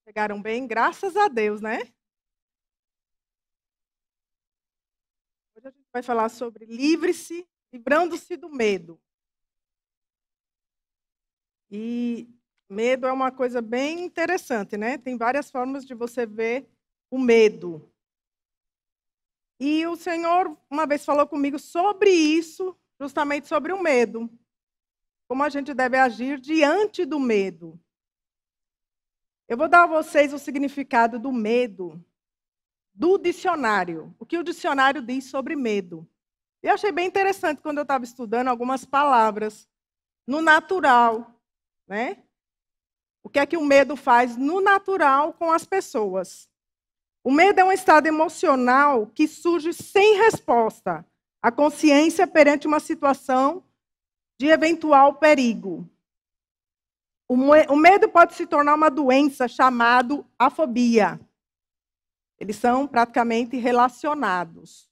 Chegaram bem, graças a Deus, né? Hoje a gente vai falar sobre livre-se, livrando-se do medo. E medo é uma coisa bem interessante, né? Tem várias formas de você ver o medo. E o Senhor uma vez falou comigo sobre isso, justamente sobre o medo. Como a gente deve agir diante do medo. Eu vou dar a vocês o significado do medo do dicionário. O que o dicionário diz sobre medo. Eu achei bem interessante quando eu estava estudando algumas palavras no natural, né? O que é que o medo faz no natural com as pessoas? O medo é um estado emocional que surge sem resposta à consciência perante uma situação de eventual perigo. O medo pode se tornar uma doença chamada afobia. Eles são praticamente relacionados,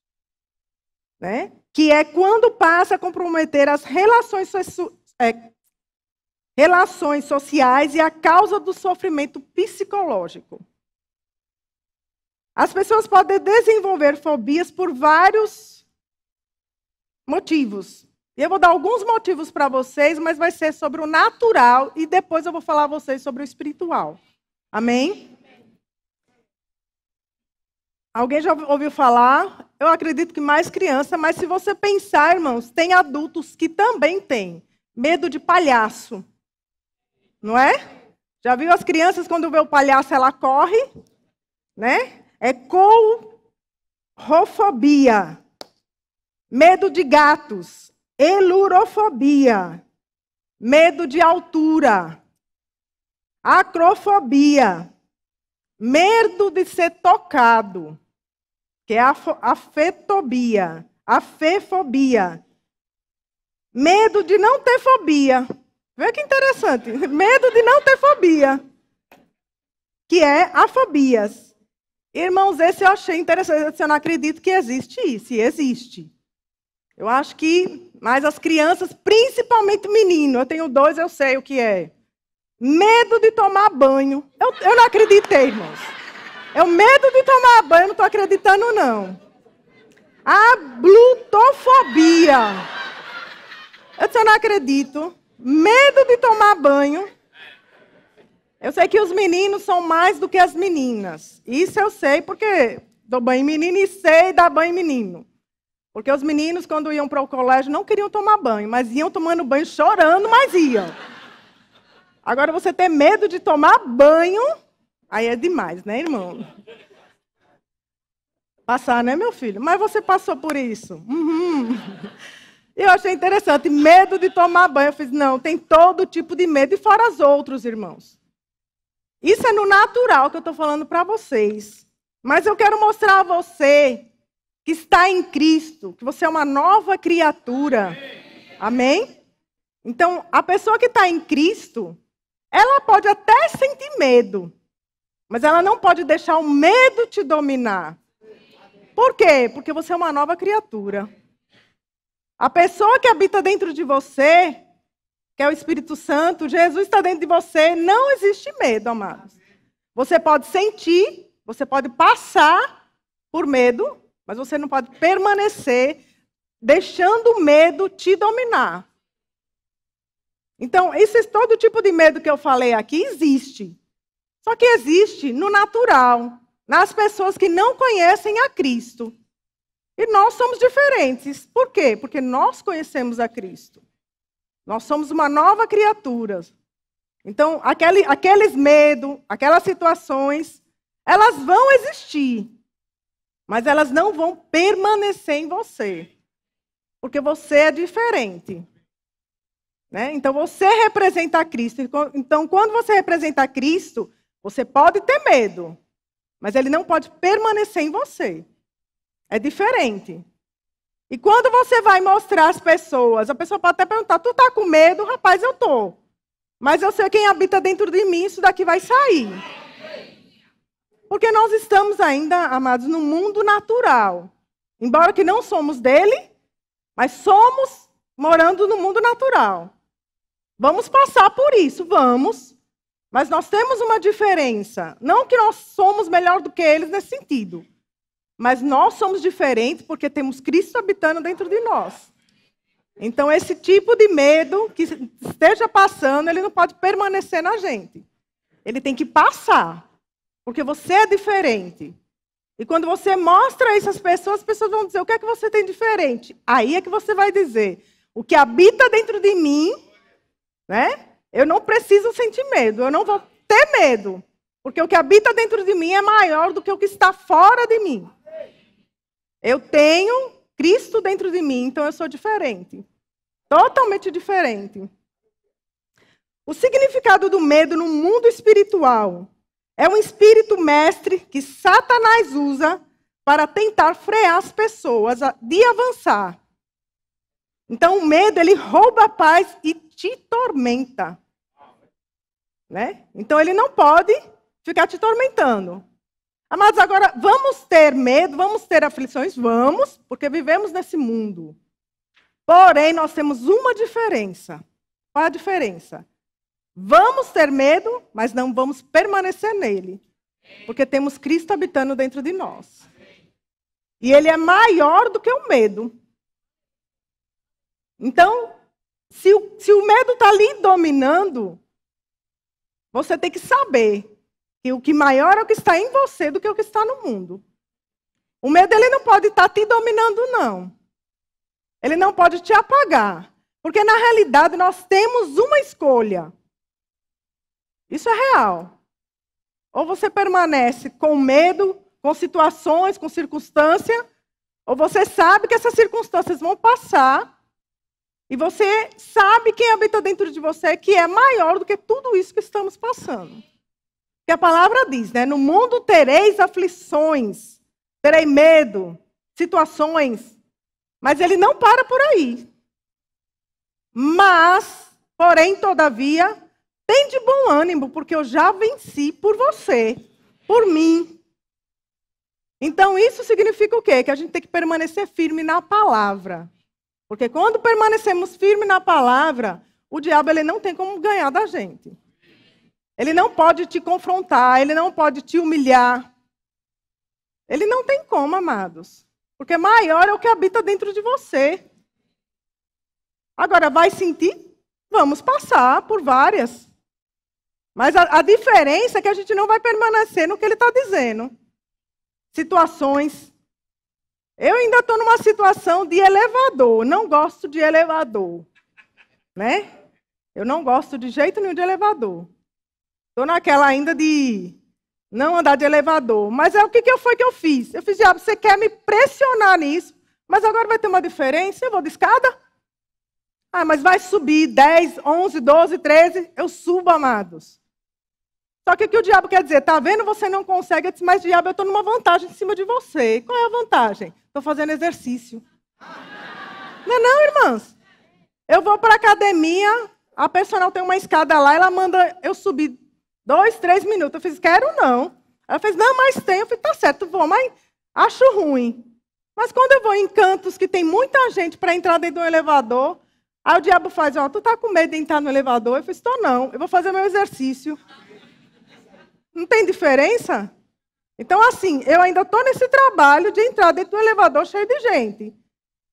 né? Que é quando passa a comprometer as relações sociais e a causa do sofrimento psicológico. As pessoas podem desenvolver fobias por vários motivos. E eu vou dar alguns motivos para vocês, mas vai ser sobre o natural e depois eu vou falar a vocês sobre o espiritual. Amém? Alguém já ouviu falar? Eu acredito que mais criança, mas se você pensar, irmãos, tem adultos que também têm medo de palhaço. Não é? Já viu as crianças, quando vê o palhaço, ela corre? Né? É coulrofobia. Medo de gatos. Elurofobia. Medo de altura. Acrofobia. Medo de ser tocado. Que é a afetobia. Afefobia. Medo de não ter fobia. Vê que interessante. Medo de não ter fobia. Que é afobias. Irmãos, esse eu achei interessante. Eu não acredito que existe isso. E existe. Eu acho que, mas as crianças, principalmente menino, eu tenho 2, eu sei o que é. Medo de tomar banho. Eu não acreditei, irmãos. É o medo de tomar banho, eu não estou acreditando, não. A glutofobia. Eu não acredito. Medo de tomar banho. Eu sei que os meninos são mais do que as meninas. Isso eu sei porque dou banho em menino e sei dar banho em menino. Porque os meninos, quando iam para o colégio, não queriam tomar banho, mas iam tomando banho chorando, mas iam. Agora, você ter medo de tomar banho, aí é demais, né, irmão? Passar, né, meu filho? Mas você passou por isso. Uhum. Eu achei interessante, medo de tomar banho. Eu fiz, não, tem todo tipo de medo, e fora os outros, irmãos. Isso é no natural que eu estou falando para vocês. Mas eu quero mostrar a você que está em Cristo, que você é uma nova criatura. Amém? Então, a pessoa que está em Cristo, ela pode até sentir medo, mas ela não pode deixar o medo te dominar. Por quê? Porque você é uma nova criatura. A pessoa que habita dentro de você, que é o Espírito Santo, Jesus está dentro de você, não existe medo, amados. Você pode sentir, você pode passar por medo, mas você não pode permanecer deixando o medo te dominar. Então, todo tipo de medo que eu falei aqui existe. Só que existe no natural, nas pessoas que não conhecem a Cristo. E nós somos diferentes. Por quê? Porque nós conhecemos a Cristo. Nós somos uma nova criatura. Então, aqueles medos, aquelas situações, elas vão existir. Mas elas não vão permanecer em você. Porque você é diferente. Né? Então, você representa a Cristo. Então, quando você representa a Cristo, você pode ter medo. Mas ele não pode permanecer em você. É diferente. E quando você vai mostrar às pessoas, a pessoa pode até perguntar, tu está com medo? Rapaz, eu estou. Mas eu sei quem habita dentro de mim, isso daqui vai sair. Porque nós estamos ainda, amados, no mundo natural. Embora que não somos dele, mas somos morando no mundo natural. Vamos passar por isso, vamos. Mas nós temos uma diferença. Não que nós somos melhor do que eles nesse sentido. Mas nós somos diferentes porque temos Cristo habitando dentro de nós. Então, esse tipo de medo que esteja passando, ele não pode permanecer na gente. Ele tem que passar. Porque você é diferente. E quando você mostra isso às pessoas, as pessoas vão dizer, o que é que você tem diferente? Aí é que você vai dizer, o que habita dentro de mim, né? Eu não preciso sentir medo, eu não vou ter medo. Porque o que habita dentro de mim é maior do que o que está fora de mim. Eu tenho Cristo dentro de mim, então eu sou diferente. Totalmente diferente. O significado do medo no mundo espiritual é um espírito mestre que Satanás usa para tentar frear as pessoas de avançar. Então, o medo, ele rouba a paz e te tormenta. Né? Então, ele não pode ficar te tormentando. Amados, agora, vamos ter medo, vamos ter aflições? Vamos, porque vivemos nesse mundo. Porém, nós temos uma diferença. Qual é a diferença? Vamos ter medo, mas não vamos permanecer nele. Porque temos Cristo habitando dentro de nós. E ele é maior do que o medo. Então, se o medo está ali dominando, você tem que saber que o que maior é o que está em você do que o que está no mundo. O medo ele não pode estar te dominando, não. Ele não pode te apagar. Porque, na realidade, nós temos uma escolha. Isso é real. Ou você permanece com medo, com situações, com circunstâncias, ou você sabe que essas circunstâncias vão passar, e você sabe quem habita dentro de você, que é maior do que tudo isso que estamos passando. Porque a palavra diz, né? No mundo tereis aflições, terei medo, situações, mas ele não para por aí. Mas, porém, todavia, tem de bom ânimo, porque eu já venci por você, por mim. Então, isso significa o quê? Que a gente tem que permanecer firme na palavra. Porque quando permanecemos firmes na palavra, o diabo ele não tem como ganhar da gente. Ele não pode te confrontar, ele não pode te humilhar. Ele não tem como, amados. Porque maior é o que habita dentro de você. Agora, vai sentir? Vamos passar por várias. Mas a diferença é que a gente não vai permanecer no que ele está dizendo. Situações. Eu ainda estou numa situação de elevador. Não gosto de elevador. Né? Eu não gosto de jeito nenhum de elevador. Estou naquela ainda de não andar de elevador. Mas o que foi que eu fiz? Eu fiz, diabo, você quer me pressionar nisso, mas agora vai ter uma diferença? Eu vou de escada? Ah, mas vai subir 10, 11, 12, 13. Eu subo, amados. Só que o que o diabo quer dizer? Tá vendo? Você não consegue. Eu disse, mas diabo, eu estou numa vantagem em cima de você. Qual é a vantagem? Estou fazendo exercício. Não é não, irmãs? Eu vou para a academia, a personal tem uma escada lá, ela manda eu subir 2, 3 minutos. Eu fiz, quero não. Ela fez, não, mas tem. Eu fiz, tá certo, vou, mas acho ruim. Mas quando eu vou em cantos que tem muita gente para entrar dentro de um elevador, aí o diabo faz, ó, tu tá com medo de entrar no elevador? Eu fiz, tô não, eu vou fazer meu exercício. Não tem diferença? Então, assim, eu ainda estou nesse trabalho de entrar dentro de um elevador cheio de gente.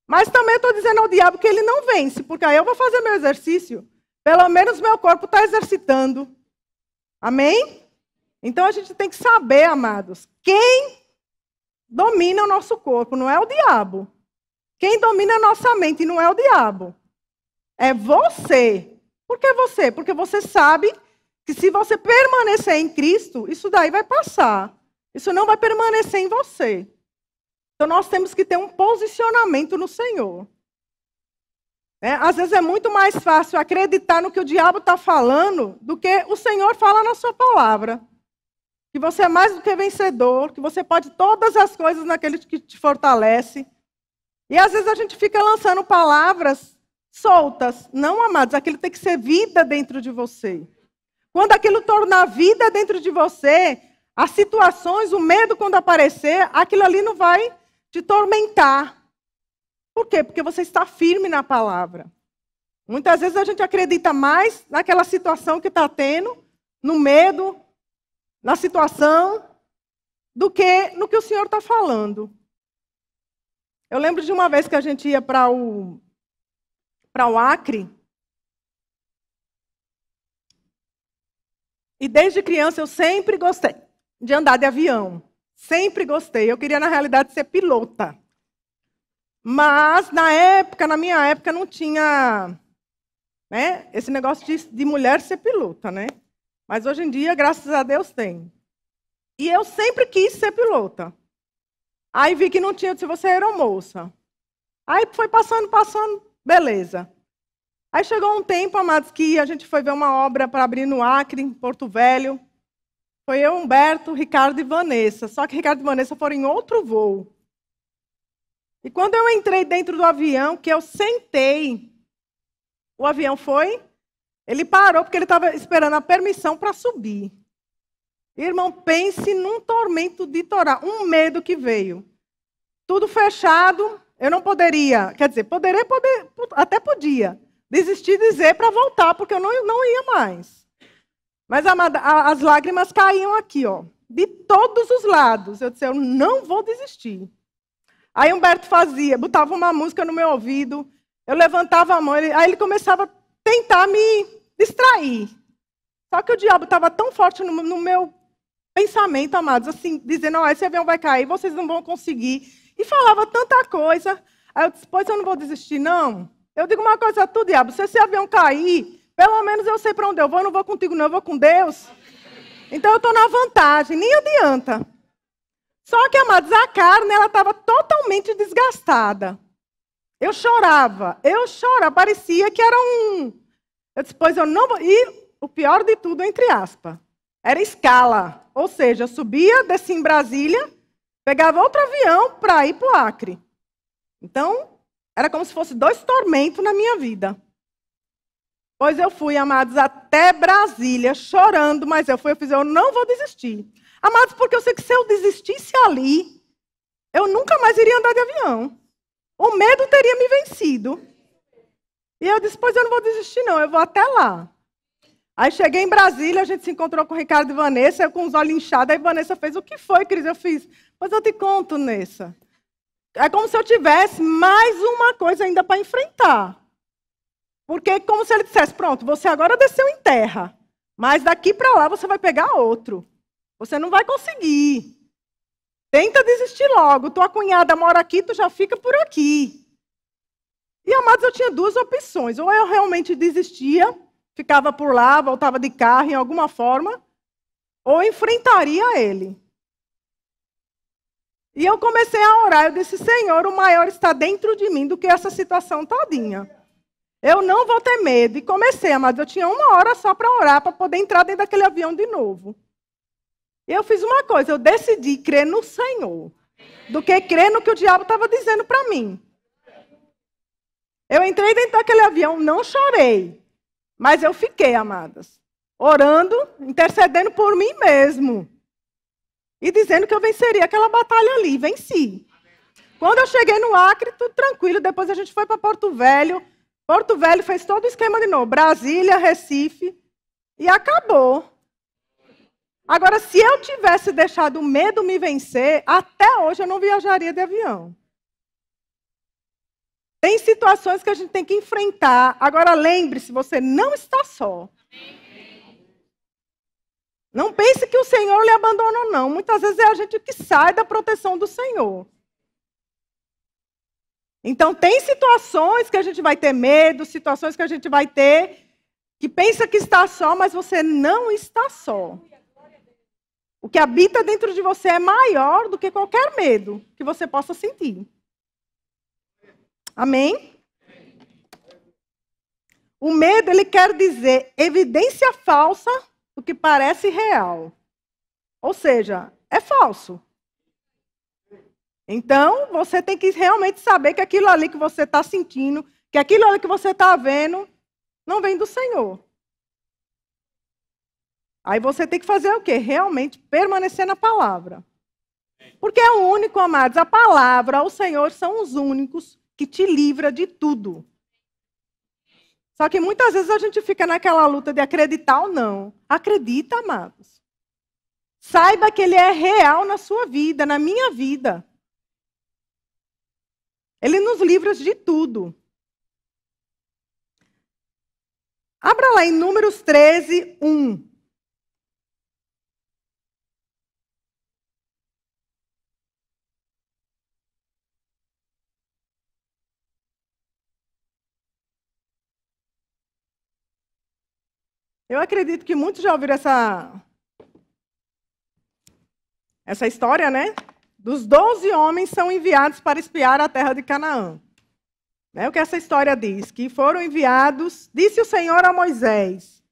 Mas também estou dizendo ao diabo que ele não vence, porque aí eu vou fazer meu exercício. Pelo menos meu corpo está exercitando. Amém? Então, a gente tem que saber, amados, quem domina o nosso corpo não é o diabo. Quem domina a nossa mente não é o diabo. É você. Por que você? Porque você sabe que se você permanecer em Cristo, isso daí vai passar. Isso não vai permanecer em você. Então, nós temos que ter um posicionamento no Senhor. Às vezes é muito mais fácil acreditar no que o diabo está falando do que o Senhor fala na sua palavra. Que você é mais do que vencedor, que você pode todas as coisas naquele que te fortalece. E às vezes a gente fica lançando palavras soltas. Não, amados, aquilo tem que ser vida dentro de você. Quando aquilo tornar vida dentro de você, as situações, o medo quando aparecer, aquilo ali não vai te tormentar. Por quê? Porque você está firme na palavra. Muitas vezes a gente acredita mais naquela situação que está tendo no medo, na situação, do que no que o Senhor está falando. Eu lembro de uma vez que a gente ia para o Acre. E desde criança eu sempre gostei de andar de avião. Sempre gostei. Eu queria, na realidade, ser pilota. Mas, na minha época, não tinha, né, esse negócio de mulher ser pilota, né? Mas hoje em dia, graças a Deus, tem. E eu sempre quis ser pilota. Aí vi que não tinha, eu disse, você é aeromoça. Aí foi passando, beleza. Aí chegou um tempo, amados, que a gente foi ver uma obra para abrir no Acre, em Porto Velho. Foi eu, Humberto, Ricardo e Vanessa. Só que Ricardo e Vanessa foram em outro voo. E quando eu entrei dentro do avião, que eu sentei, o avião foi, ele parou porque ele estava esperando a permissão para subir. Irmão, pense num tormento de Torá, um medo que veio. Tudo fechado, eu não poderia, quer dizer, até podia, desistir de dizer para voltar, porque eu não ia mais. Mas as lágrimas caíam aqui, ó, de todos os lados. Eu disse, eu não vou desistir. Aí Humberto botava uma música no meu ouvido, eu levantava a mão, aí ele começava a tentar me distrair. Só que o diabo estava tão forte no meu pensamento, amados, assim, dizendo, esse avião vai cair, vocês não vão conseguir. E falava tanta coisa. Aí eu disse, pois eu não vou desistir, não. Eu digo uma coisa a tu, diabo, se esse avião cair, pelo menos eu sei para onde eu não vou contigo, não, eu vou com Deus. Então eu estou na vantagem, nem adianta. Só que, amados, a carne, ela estava totalmente desgastada. Eu chorava, parecia que era Eu disse, pois eu não vou... E o pior de tudo, entre aspas, era escala. Ou seja, eu subia, descia em Brasília, pegava outro avião para ir para o Acre. Então, era como se fosse 2 tormentos na minha vida. Pois eu fui, amados, até Brasília, chorando, mas eu não vou desistir. Amados, porque eu sei que se eu desistisse ali, eu nunca mais iria andar de avião. O medo teria me vencido. E eu disse, pois eu não vou desistir, não, eu vou até lá. Aí cheguei em Brasília, a gente se encontrou com o Ricardo e Vanessa, eu com os olhos inchados, aí Vanessa fez, o que foi, Cris? Eu fiz, pois eu te conto, Nessa. É como se eu tivesse mais uma coisa ainda para enfrentar. Porque como se ele dissesse, pronto, você agora desceu em terra, mas daqui para lá você vai pegar outro. Você não vai conseguir. Tenta desistir logo. Tua cunhada mora aqui, tu já fica por aqui. E, amados, eu tinha 2 opções. Ou eu realmente desistia, ficava por lá, voltava de carro em alguma forma, ou enfrentaria ele. E eu comecei a orar. Eu disse, Senhor, o maior está dentro de mim do que essa situação todinha. Eu não vou ter medo. E comecei, amados. Eu tinha 1 hora só para orar, para poder entrar dentro daquele avião de novo. E eu fiz uma coisa, eu decidi crer no Senhor, do que crer no que o diabo estava dizendo para mim. Eu entrei dentro daquele avião, não chorei, mas eu fiquei, amadas, orando, intercedendo por mim mesmo. E dizendo que eu venceria aquela batalha ali, venci. Quando eu cheguei no Acre, tudo tranquilo, depois a gente foi para Porto Velho. Porto Velho fez todo o esquema de novo, Brasília, Recife, e acabou. Agora, se eu tivesse deixado o medo me vencer, até hoje eu não viajaria de avião. Tem situações que a gente tem que enfrentar. Agora, lembre-se, você não está só. Não pense que o Senhor lhe abandonou, não. Muitas vezes é a gente que sai da proteção do Senhor. Então, tem situações que a gente vai ter medo, situações que a gente vai ter, que pensa que está só, mas você não está só. O que habita dentro de você é maior do que qualquer medo que você possa sentir. Amém? O medo, ele quer dizer evidência falsa do que parece real. Ou seja, é falso. Então, você tem que realmente saber que aquilo ali que você está sentindo, que aquilo ali que você está vendo, não vem do Senhor. Aí você tem que fazer o quê? Realmente permanecer na palavra. Porque é o único, amados, a palavra, o Senhor são os únicos que te livra de tudo. Só que muitas vezes a gente fica naquela luta de acreditar ou não. Acredita, amados. Saiba que ele é real na sua vida, na minha vida. Ele nos livra de tudo. Abra lá em Números 13, 1. Eu acredito que muitos já ouviram essa história, né? Dos 12 homens são enviados para espiar a terra de Canaã. É o que essa história diz, que foram enviados, disse o Senhor a Moisés,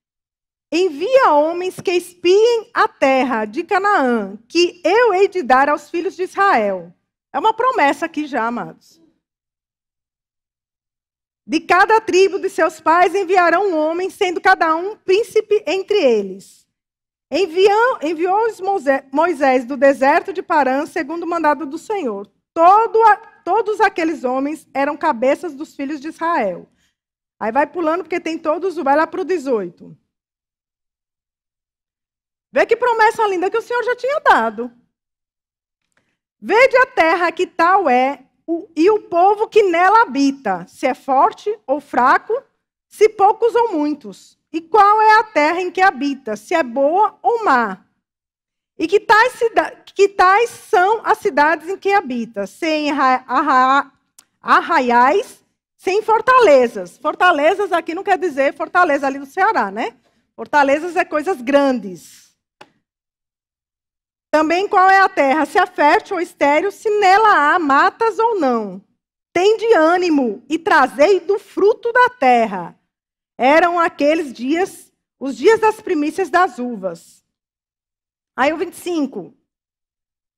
envia homens que espiem a terra de Canaã, que eu hei de dar aos filhos de Israel. É uma promessa aqui já, amados. De cada tribo de seus pais enviarão um homem, sendo cada um príncipe entre eles. Enviou Moisés do deserto de Parã, segundo o mandado do Senhor. Todos aqueles homens eram cabeças dos filhos de Israel. Aí vai pulando, porque tem todos, vai lá para o 18. Vê que promessa linda que o Senhor já tinha dado. Vede a terra que tal é, e o povo que nela habita, se é forte ou fraco, se poucos ou muitos. E qual é a terra em que habita, se é boa ou má. E que tais são as cidades em que habita, sem arraiais, sem fortalezas. Fortalezas aqui não quer dizer fortaleza ali do Ceará, né? Fortalezas é coisas grandes. Também qual é a terra, se é fértil ou estéril, se nela há matas ou não. Tende ânimo e trazei do fruto da terra. Eram aqueles dias, os dias das primícias das uvas. Aí o 25.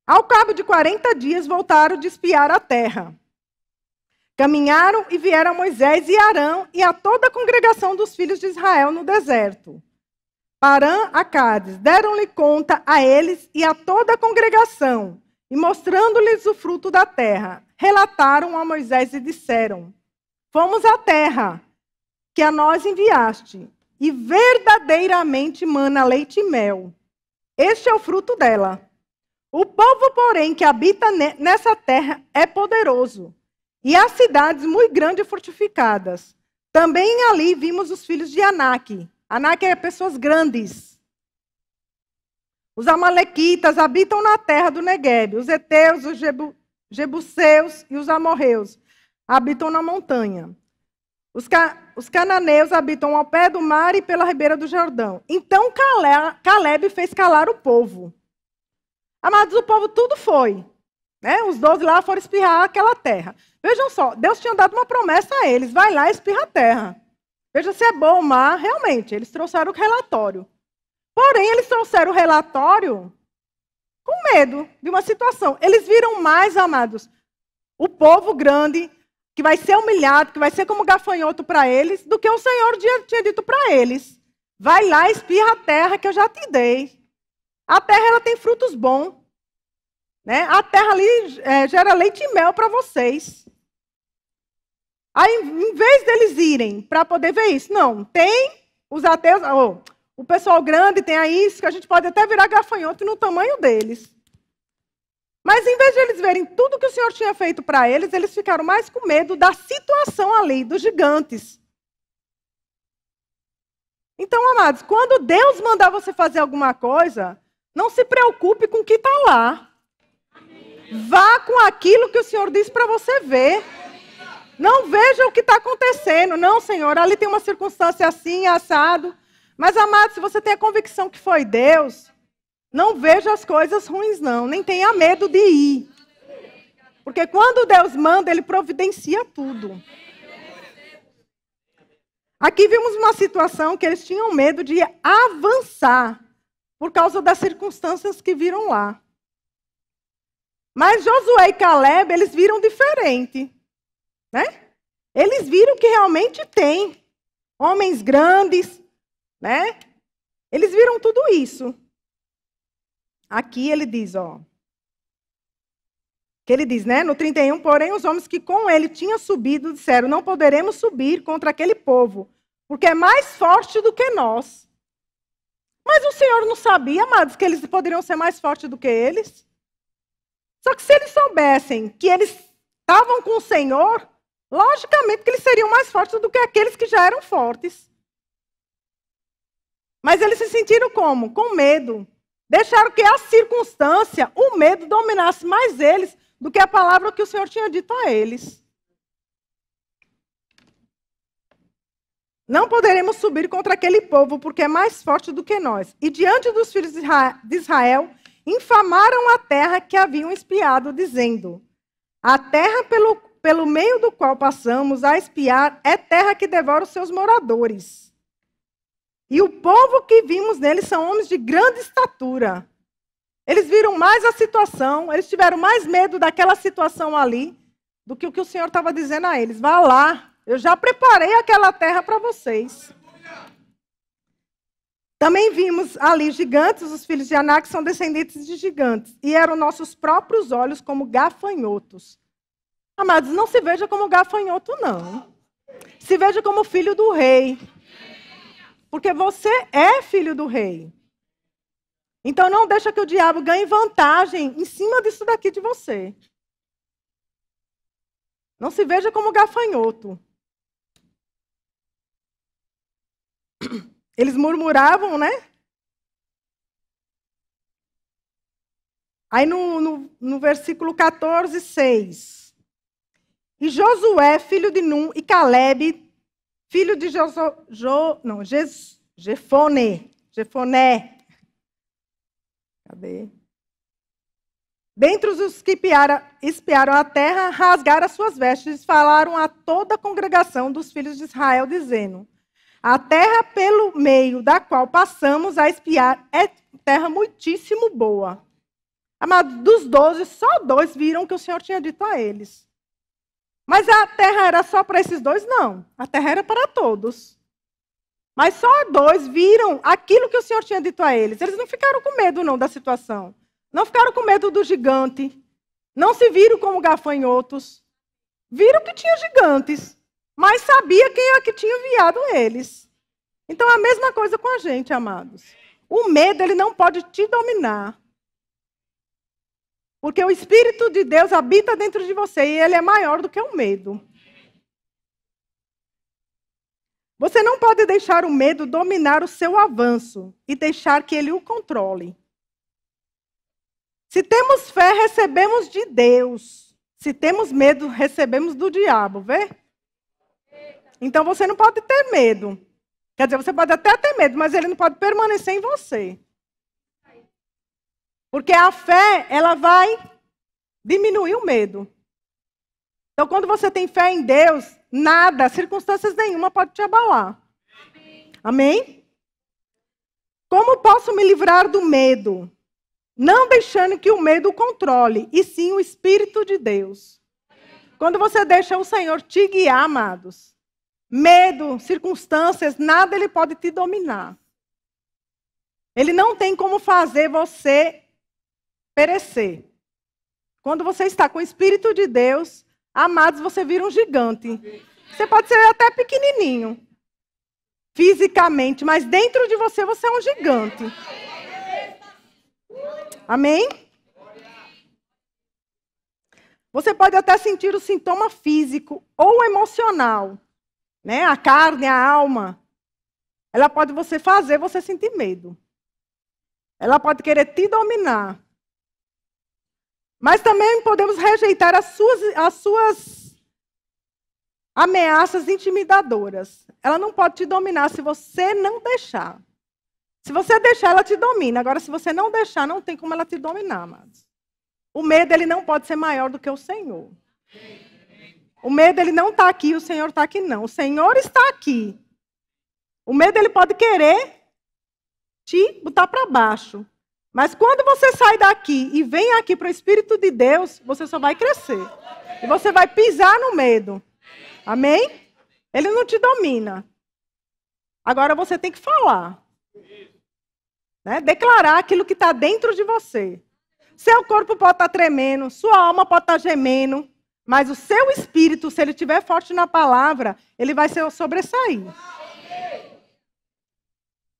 Ao cabo de 40 dias voltaram de espiar a terra. Caminharam e vieram a Moisés e Arão e a toda a congregação dos filhos de Israel no deserto. Parã a Cádiz, deram-lhe conta a eles e a toda a congregação, e mostrando-lhes o fruto da terra, relataram a Moisés e disseram, fomos à terra que a nós enviaste, e verdadeiramente mana leite e mel. Este é o fruto dela. O povo, porém, que habita nessa terra é poderoso, e há cidades muito grandes e fortificadas. Também ali vimos os filhos de Anak. Anak é pessoas grandes. Os amalequitas habitam na terra do Neguebe. Os heteus, os jebuseus e os amorreus habitam na montanha. Os cananeus habitam ao pé do mar e pela ribeira do Jordão. Então Caleb fez calar o povo. Amados, o povo tudo foi. Né? Os 12 lá foram espirrar aquela terra. Vejam só, Deus tinha dado uma promessa a eles. Vai lá e espirra a terra. Veja se é bom ou má. Realmente, eles trouxeram o relatório. Porém, eles trouxeram o relatório com medo de uma situação. Eles viram mais, amados, o povo grande, que vai ser humilhado, que vai ser como gafanhoto para eles, do que o Senhor tinha dito para eles. Vai lá e espirra a terra que eu já te dei. A terra ela tem frutos bons. Né? A terra ali gera leite e mel para vocês. Aí, em vez deles irem para poder ver isso, não, tem os ateus, o pessoal grande tem aí isso, que a gente pode até virar gafanhoto no tamanho deles. Mas, em vez de eles verem tudo que o Senhor tinha feito para eles, eles ficaram mais com medo da situação ali, dos gigantes. Então, amados, quando Deus mandar você fazer alguma coisa, não se preocupe com o que está lá. Vá com aquilo que o Senhor disse para você ver. Não veja o que está acontecendo. Não, Senhor, ali tem uma circunstância assim, assado. Mas, amado, se você tem a convicção que foi Deus, não veja as coisas ruins, não. Nem tenha medo de ir. Porque quando Deus manda, Ele providencia tudo. Aqui vimos uma situação que eles tinham medo de avançar por causa das circunstâncias que viram lá. Mas Josué e Caleb, eles viram diferente. Né? Eles viram que realmente tem homens grandes, né? Eles viram tudo isso. Aqui ele diz, que ele diz, né, no 31, porém os homens que com ele tinham subido disseram, não poderemos subir contra aquele povo, porque é mais forte do que nós. Mas o Senhor não sabia, amados, que eles poderiam ser mais fortes do que eles? Só que se eles soubessem que eles estavam com o Senhor, logicamente que eles seriam mais fortes do que aqueles que já eram fortes. Mas eles se sentiram como? Com medo. Deixaram que a circunstância, o medo, dominasse mais eles do que a palavra que o Senhor tinha dito a eles. Não poderemos subir contra aquele povo, porque é mais forte do que nós. E diante dos filhos de Israel, infamaram a terra que haviam espiado, dizendo: a terra pelo meio do qual passamos a espiar é terra que devora os seus moradores. E o povo que vimos neles são homens de grande estatura. Eles viram mais a situação, eles tiveram mais medo daquela situação ali, do que o que o Senhor estava dizendo a eles. Vá lá. Eu já preparei aquela terra para vocês. Também vimos ali gigantes, os filhos de Anak são descendentes de gigantes. E eram nossos próprios olhos como gafanhotos. Amados, não se veja como gafanhoto, não. Se veja como filho do rei. Porque você é filho do rei. Então não deixa que o diabo ganhe vantagem em cima disso daqui de você. Não se veja como gafanhoto. Eles murmuravam, né? Aí no versículo 14, 6. E Josué, filho de Num, e Caleb, filho de Jefoné. Cadê? Dentre os que espiaram a terra, rasgaram as suas vestes e falaram a toda a congregação dos filhos de Israel, dizendo: a terra pelo meio da qual passamos a espiar é terra muitíssimo boa. Amados, dos 12, só 2 viram o que o Senhor tinha dito a eles. Mas a terra era só para esses 2? Não. A terra era para todos. Mas só 2 viram aquilo que o Senhor tinha dito a eles. Eles não ficaram com medo, não, da situação. Não ficaram com medo do gigante. Não se viram como gafanhotos. Viram que tinha gigantes. Mas sabia quem é que tinha enviado eles. Então, a mesma coisa com a gente, amados. O medo, ele não pode te dominar. Porque o Espírito de Deus habita dentro de você e ele é maior do que o medo. Você não pode deixar o medo dominar o seu avanço e deixar que ele o controle. Se temos fé, recebemos de Deus. Se temos medo, recebemos do diabo, vê? Então você não pode ter medo. Quer dizer, você pode até ter medo, mas ele não pode permanecer em você. Porque a fé, ela vai diminuir o medo. Então, quando você tem fé em Deus, nada, circunstâncias nenhuma pode te abalar. Amém? Como posso me livrar do medo? Não deixando que o medo o controle, e sim o Espírito de Deus. Quando você deixa o Senhor te guiar, amados, medo, circunstâncias, nada ele pode te dominar. Ele não tem como fazer você perecer. Quando você está com o Espírito de Deus, amados, você vira um gigante. Você pode ser até pequenininho, fisicamente, mas dentro de você, você é um gigante. Amém? Você pode até sentir o sintoma físico ou emocional, né? A carne, a alma. Ela pode fazer você sentir medo. Ela pode querer te dominar. Mas também podemos rejeitar as suas ameaças intimidadoras. Ela não pode te dominar se você não deixar. Se você deixar, ela te domina. Agora, se você não deixar, não tem como ela te dominar, amados. O medo, ele não pode ser maior do que o Senhor. O medo, ele não está aqui, o Senhor está aqui, não. O Senhor está aqui. O medo, ele pode querer te botar para baixo. Mas quando você sai daqui e vem aqui para o Espírito de Deus, você só vai crescer. E você vai pisar no medo. Amém? Ele não te domina. Agora você tem que falar. Né? Declarar aquilo que está dentro de você. Seu corpo pode estar tremendo, sua alma pode estar gemendo, mas o seu espírito, se ele estiver forte na palavra, ele vai se sobressair.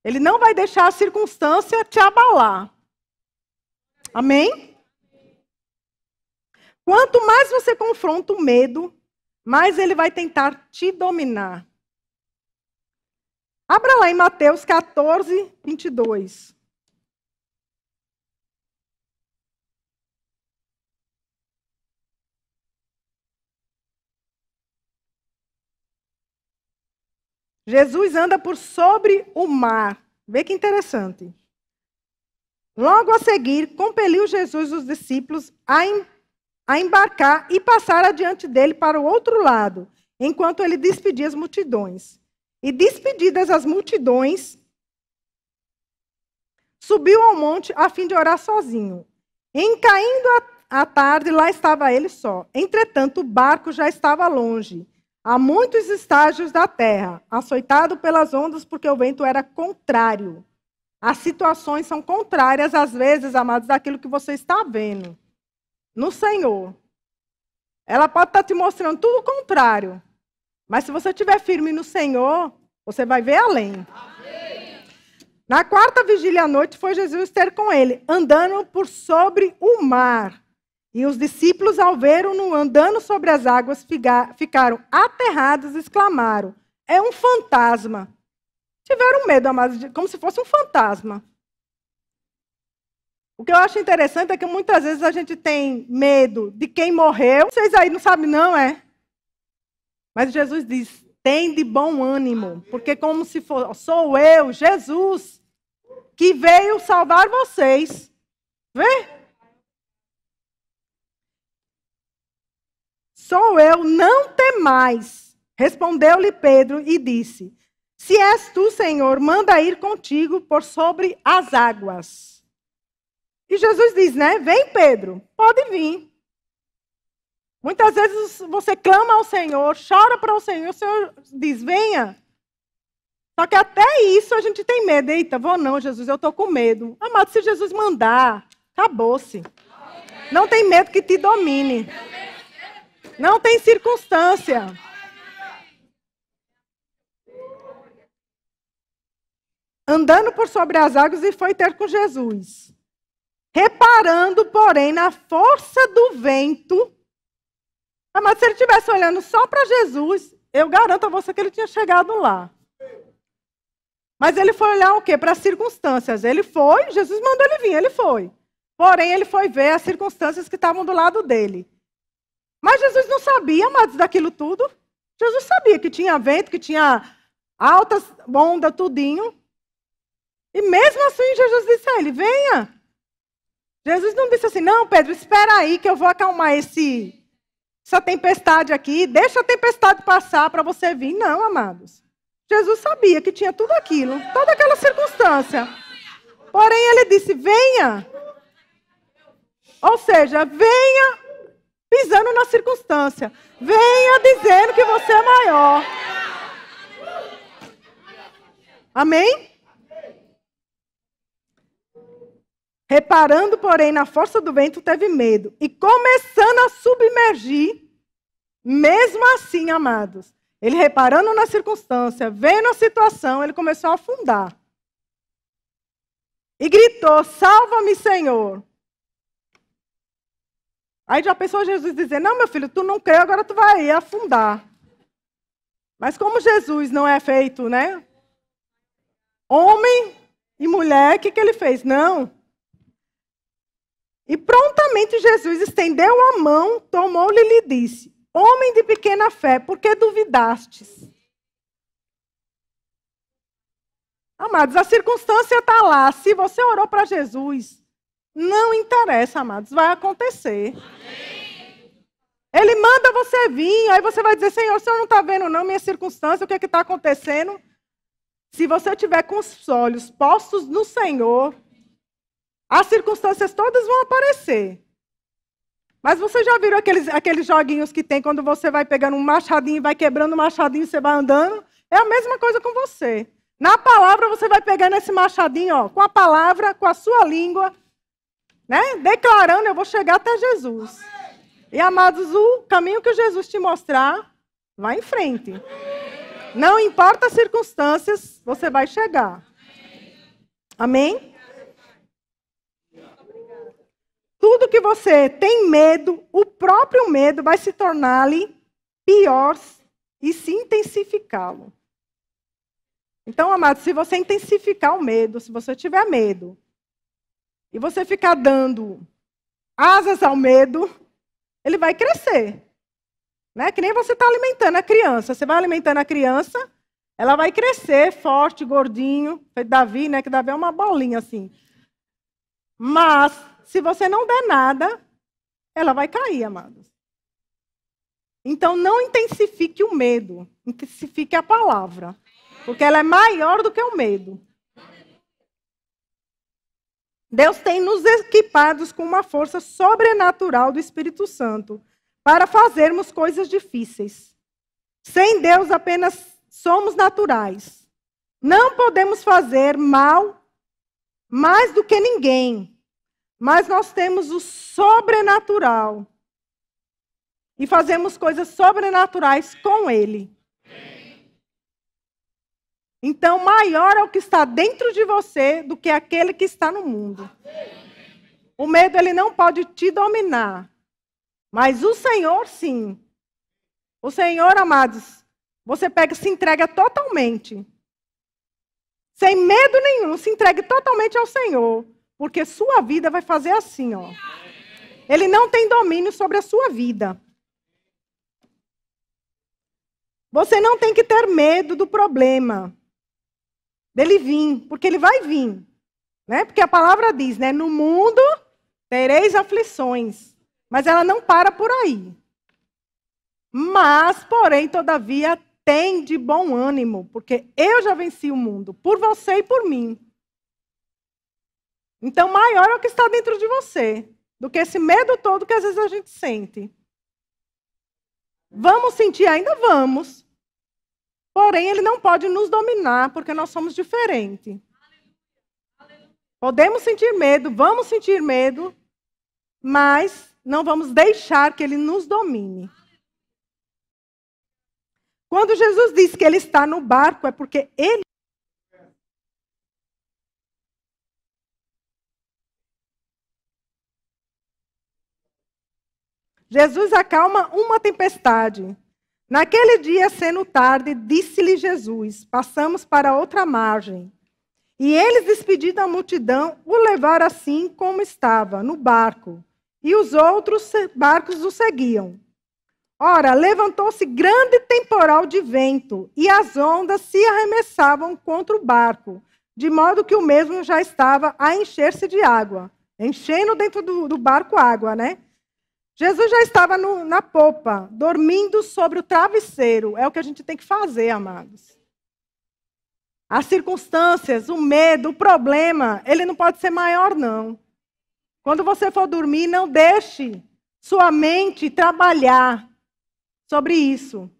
Ele não vai deixar a circunstância te abalar. Amém? Quanto mais você confronta o medo, mais ele vai tentar te dominar. Abra lá em Mateus 14, 22. Jesus anda por sobre o mar. Vê que interessante. Logo a seguir, compeliu Jesus os discípulos a embarcar e passar adiante dele para o outro lado, enquanto ele despedia as multidões. E despedidas as multidões, subiu ao monte a fim de orar sozinho. Em caindo a tarde, lá estava ele só. Entretanto, o barco já estava longe, a muitos estágios da terra, açoitado pelas ondas, porque o vento era contrário. As situações são contrárias, às vezes, amados, daquilo que você está vendo no Senhor. Ela pode estar te mostrando tudo o contrário. Mas se você estiver firme no Senhor, você vai ver além. Amém. Na quarta vigília à noite, foi Jesus ter com ele, andando por sobre o mar. E os discípulos, ao ver-o andando sobre as águas, ficaram aterrados e exclamaram: é um fantasma. Tiveram medo, amados, como se fosse um fantasma. O que eu acho interessante é que muitas vezes a gente tem medo de quem morreu. Vocês aí não sabem, não, é? Mas Jesus diz: tem de bom ânimo, porque como se for, sou eu, Jesus, que veio salvar vocês. Vê? Sou eu, não temais. Respondeu-lhe Pedro e disse: se és tu, Senhor, manda ir contigo por sobre as águas. E Jesus diz, né? Vem, Pedro, pode vir. Muitas vezes você clama ao Senhor, chora para o Senhor diz, venha. Só que até isso a gente tem medo. Eita, vou não, Jesus, eu estou com medo. Amado, se Jesus mandar, acabou-se. Não tem medo que te domine. Não tem circunstância. Andando por sobre as águas e foi ter com Jesus. Reparando, porém, na força do vento. Mas se ele estivesse olhando só para Jesus, eu garanto a você que ele tinha chegado lá. Mas ele foi olhar o quê? Para as circunstâncias. Ele foi, Jesus mandou ele vir, ele foi. Porém, ele foi ver as circunstâncias que estavam do lado dele. Mas Jesus não sabia, amados, daquilo tudo. Jesus sabia que tinha vento, que tinha altas ondas, tudinho. E mesmo assim, Jesus disse a ele, venha. Jesus não disse assim, não, Pedro, espera aí que eu vou acalmar essa tempestade aqui, deixa a tempestade passar para você vir. Não, amados. Jesus sabia que tinha tudo aquilo, toda aquela circunstância. Porém, ele disse, venha. Ou seja, venha pisando na circunstância. Venha dizendo que você é maior. Amém? Reparando, porém, na força do vento, teve medo. E começando a submergir, mesmo assim, amados, ele reparando na circunstância, vendo a situação, ele começou a afundar. E gritou, salva-me, Senhor. Aí já pensou Jesus dizer, não, meu filho, tu não crê, agora tu vai afundar. Mas como Jesus não é feito, né? Homem e mulher, o que ele fez? Não. E prontamente Jesus estendeu a mão, tomou-lhe e lhe disse, homem de pequena fé, por que duvidastes? Amados, a circunstância está lá. Se você orou para Jesus, não interessa, amados, vai acontecer. Ele manda você vir, aí você vai dizer, Senhor, o Senhor não está vendo não minha circunstância, o que está acontecendo? Se você estiver com os olhos postos no Senhor, as circunstâncias todas vão aparecer. Mas você já viram aqueles joguinhos que tem quando você vai pegando um machadinho, vai quebrando o machadinho, você vai andando? É a mesma coisa com você. Na palavra você vai pegando esse machadinho, ó, com a palavra, com a sua língua, né? Declarando, eu vou chegar até Jesus. E, amados, o caminho que Jesus te mostrar, vai em frente. Não importa as circunstâncias, você vai chegar. Amém? Tudo que você tem medo, o próprio medo vai se tornar-lhe pior e se intensificá-lo. Então, amados, se você intensificar o medo, se você tiver medo, e você ficar dando asas ao medo, ele vai crescer. Né? Que nem você está alimentando a criança. Você vai alimentando a criança, ela vai crescer forte, gordinho. Feito Davi, né? Que Davi é uma bolinha assim. Mas, se você não der nada, ela vai cair, amados. Então, não intensifique o medo. Intensifique a palavra. Porque ela é maior do que o medo. Deus tem nos equipados com uma força sobrenatural do Espírito Santo para fazermos coisas difíceis. Sem Deus, apenas somos naturais. Não podemos fazer mal mais do que ninguém, mas nós temos o sobrenatural e fazemos coisas sobrenaturais com Ele. Então, maior é o que está dentro de você do que aquele que está no mundo. O medo, ele não pode te dominar. Mas o Senhor, sim. O Senhor, amados, você pega e se entrega totalmente. Sem medo nenhum, se entregue totalmente ao Senhor. Porque sua vida vai fazer assim, ó. Ele não tem domínio sobre a sua vida. Você não tem que ter medo do problema. Dele vir, porque ele vai vir. Né? Porque a palavra diz, né? No mundo tereis aflições. Mas ela não para por aí. Mas, porém, todavia, tem de bom ânimo, porque eu já venci o mundo, por você e por mim. Então, maior é o que está dentro de você, do que esse medo todo que às vezes a gente sente. Vamos sentir? Ainda vamos. Porém, ele não pode nos dominar, porque nós somos diferentes. Podemos sentir medo, vamos sentir medo, mas não vamos deixar que ele nos domine. Quando Jesus diz que ele está no barco, é porque ele... Jesus acalma uma tempestade. Naquele dia, sendo tarde, disse-lhe Jesus, passamos para outra margem. E eles, despedindo a multidão, o levaram assim como estava, no barco. E os outros barcos o seguiam. Ora, levantou-se grande temporal de vento, e as ondas se arremessavam contra o barco, de modo que o mesmo já estava a encher-se de água. Enchendo dentro do barco água, né? Jesus já estava na popa, dormindo sobre o travesseiro. É o que a gente tem que fazer, amados. As circunstâncias, o medo, o problema, ele não pode ser maior, não. Quando você for dormir, não deixe sua mente trabalhar sobre isso.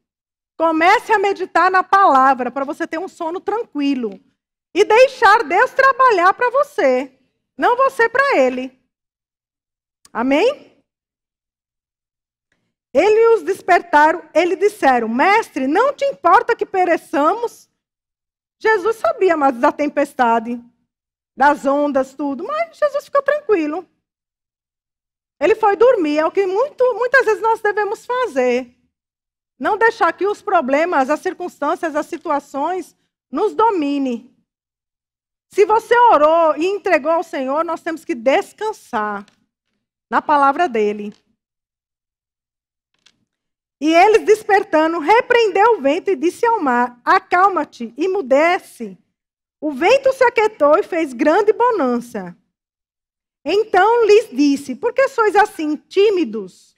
Comece a meditar na palavra para você ter um sono tranquilo. E deixar Deus trabalhar para você, não você para Ele. Amém? Eles os despertaram, eles disseram, mestre, não te importa que pereçamos? Jesus sabia mais da tempestade, das ondas, tudo, mas Jesus ficou tranquilo. Ele foi dormir, é o que muitas vezes nós devemos fazer. Não deixar que os problemas, as circunstâncias, as situações nos dominem. Se você orou e entregou ao Senhor, nós temos que descansar na palavra dele. E eles, despertando, repreendeu o vento e disse ao mar, acalma-te, emudece. O vento se aquietou e fez grande bonança. Então lhes disse, por que sois assim tímidos?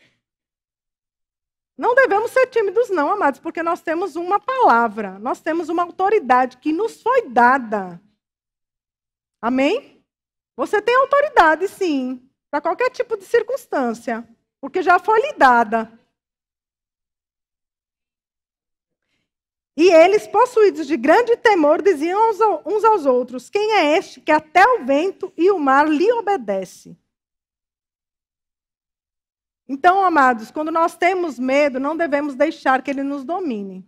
Não devemos ser tímidos não, amados, porque nós temos uma palavra, nós temos uma autoridade que nos foi dada. Amém? Você tem autoridade, sim, para qualquer tipo de circunstância, porque já foi lhe dada. E eles, possuídos de grande temor, diziam uns aos outros, quem é este que até o vento e o mar lhe obedece? Então, amados, quando nós temos medo, não devemos deixar que ele nos domine.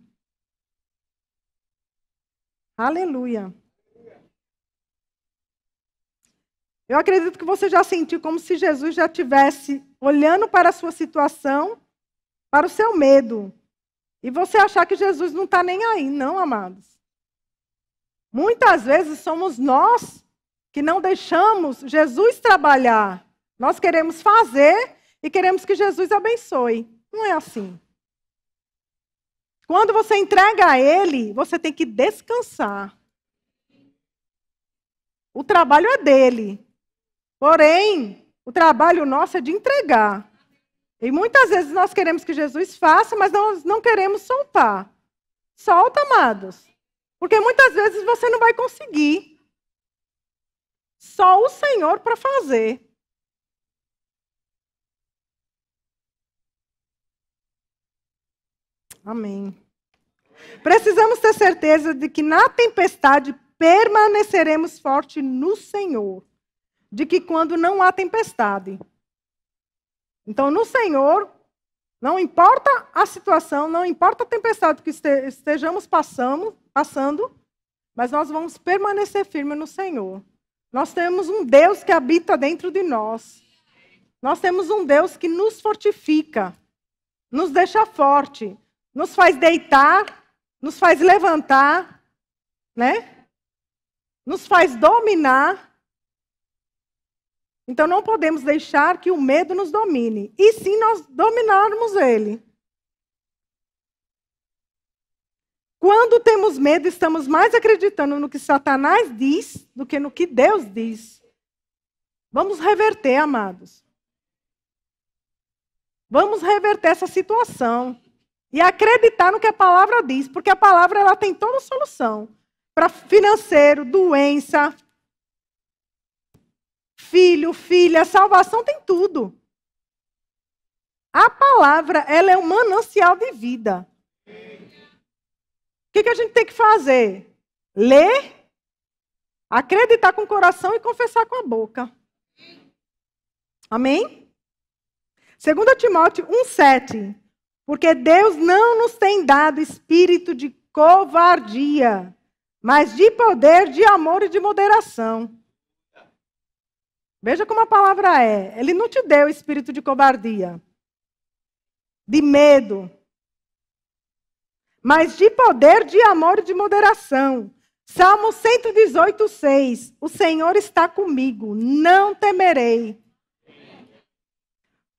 Aleluia. Eu acredito que você já sentiu como se Jesus já estivesse olhando para a sua situação, para o seu medo. E você achar que Jesus não está nem aí, não, amados. Muitas vezes somos nós que não deixamos Jesus trabalhar. Nós queremos fazer e queremos que Jesus abençoe. Não é assim. Quando você entrega a Ele, você tem que descansar. O trabalho é dele. Porém, o trabalho nosso é de entregar. E muitas vezes nós queremos que Jesus faça, mas nós não queremos soltar. Solta, amados. Porque muitas vezes você não vai conseguir. Só o Senhor para fazer. Amém. Precisamos ter certeza de que na tempestade permaneceremos fortes no Senhor. De que quando não há tempestade. Então, no Senhor, não importa a situação, não importa a tempestade que estejamos passando, mas nós vamos permanecer firmes no Senhor. Nós temos um Deus que habita dentro de nós. Nós temos um Deus que nos fortifica, nos deixa forte, nos faz deitar, nos faz levantar, né? Nos faz dominar. Então, não podemos deixar que o medo nos domine. E sim, nós dominarmos ele. Quando temos medo, estamos mais acreditando no que Satanás diz do que no que Deus diz. Vamos reverter, amados. Vamos reverter essa situação. E acreditar no que a palavra diz. Porque a palavra ela tem toda a solução. Para financeiro, doença, filho, filha, salvação, tem tudo. A palavra, ela é um manancial de vida. O que a gente tem que fazer? Ler, acreditar com o coração e confessar com a boca. Amém? 2 Timóteo 1,7. Porque Deus não nos tem dado espírito de covardia, mas de poder, de amor e de moderação. Veja como a palavra é. Ele não te deu espírito de covardia, de medo, mas de poder, de amor e de moderação. Salmo 118,6. O Senhor está comigo, não temerei.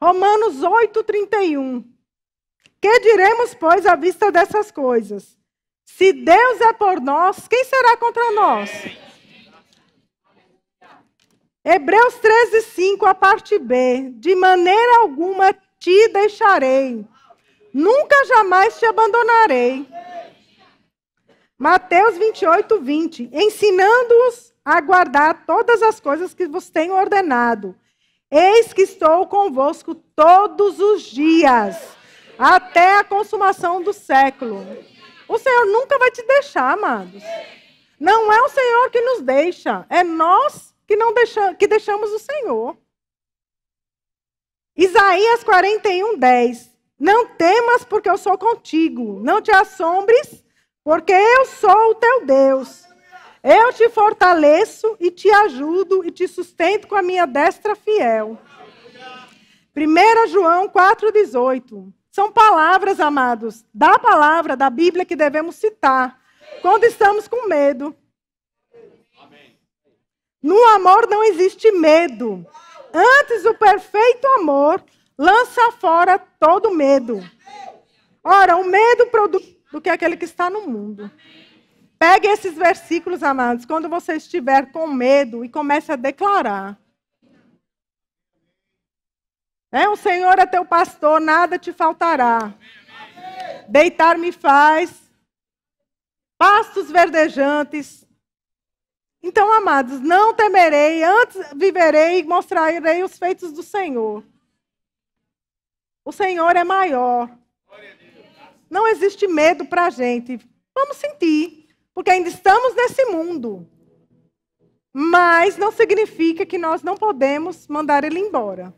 Romanos 8,31. Que diremos, pois, à vista dessas coisas? Se Deus é por nós, quem será contra nós? Hebreus 13,5, a parte B. De maneira alguma te deixarei. Nunca jamais te abandonarei. Mateus 28,20. Ensinando-os a guardar todas as coisas que vos tenho ordenado. Eis que estou convosco todos os dias, até a consumação do século. O Senhor nunca vai te deixar, amados. Não é o Senhor que nos deixa, é nós que deixamos o Senhor. Isaías 41:10. Não temas, porque eu sou contigo. Não te assombres, porque eu sou o teu Deus. Eu te fortaleço e te ajudo e te sustento com a minha destra fiel. 1 João 4:18. São palavras, amados, da palavra, da Bíblia que devemos citar quando estamos com medo. No amor não existe medo. Antes, o perfeito amor lança fora todo medo. Ora, o medo do que aquele que está no mundo. Pegue esses versículos, amados, quando você estiver com medo e comece a declarar. O Senhor é teu pastor, nada te faltará. Deitar-me faz, pastos verdejantes. Então, amados, não temerei, antes viverei e mostrarei os feitos do Senhor. O Senhor é maior. Não existe medo para a gente. Vamos sentir, porque ainda estamos nesse mundo. Mas não significa que nós não podemos mandar ele embora.